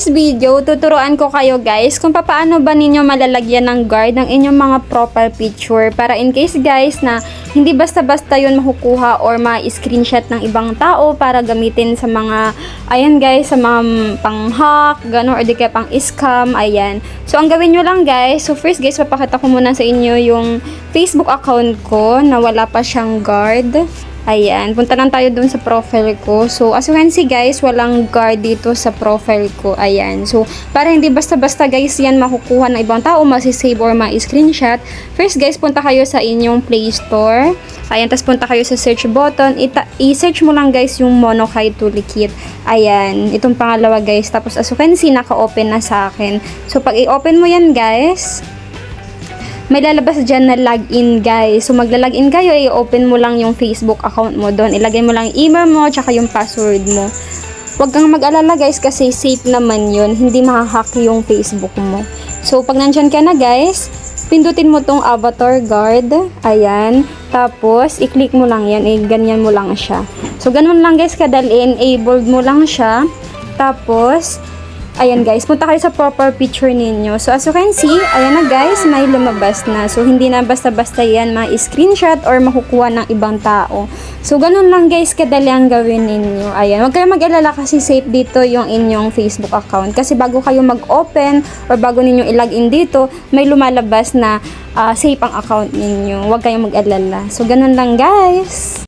video, tuturuan ko kayo guys kung paano ba ninyo malalagyan ng guard ng inyong mga profile picture para in case guys na hindi basta-basta yun makukuha or ma-screenshot ng ibang tao para gamitin sa mga, ayan guys, sa mga pang-hack, gano'n, or di kaya pang-scam, ayan. So, ang gawin nyo lang guys, so first guys, papakita ko muna sa inyo yung Facebook account ko na wala pa siyang guard. Ayan, punta lang tayo dun sa profile ko. So, as you can see guys, walang guard dito sa profile ko. Ayan. So, para hindi basta-basta guys yan makukuha ng ibang tao, masisave or ma-screenshot. First guys, punta kayo sa inyong Play Store. Ayan, tapos punta kayo sa search button. I-search mo lang guys yung Monokai Toolkit. Ayan, itong pangalawa guys. Tapos as you can see, naka-open na sa akin. So, pag i-open mo yan guys, may lalabas dyan na login guys. So magla-login kayo, i-open mo lang yung Facebook account mo doon. Ilagay mo lang email mo, tsaka yung password mo. Huwag kang mag-alala guys kasi safe naman yun. Hindi mahahack yung Facebook mo. So pag nandyan ka na guys, pindutin mo tong avatar guard. Ayan. Tapos, i-click mo lang yan. Ganyan mo lang siya. So ganun lang guys kadali. Enabled mo lang siya. Tapos, ayan guys, punta kayo sa proper picture ninyo. So as you can see, ayan na guys, may lumabas na. So hindi na basta-basta yan ma-screenshot or makukuha ng ibang tao. So ganun lang guys, kadali ang gawin ninyo. Ayan, huwag kayo mag-alala kasi safe dito yung inyong Facebook account. Kasi bago kayo mag-open or bago ninyo i-login dito, may lumalabas na safe ang account ninyo. Huwag kayong mag-alala. So ganun lang guys.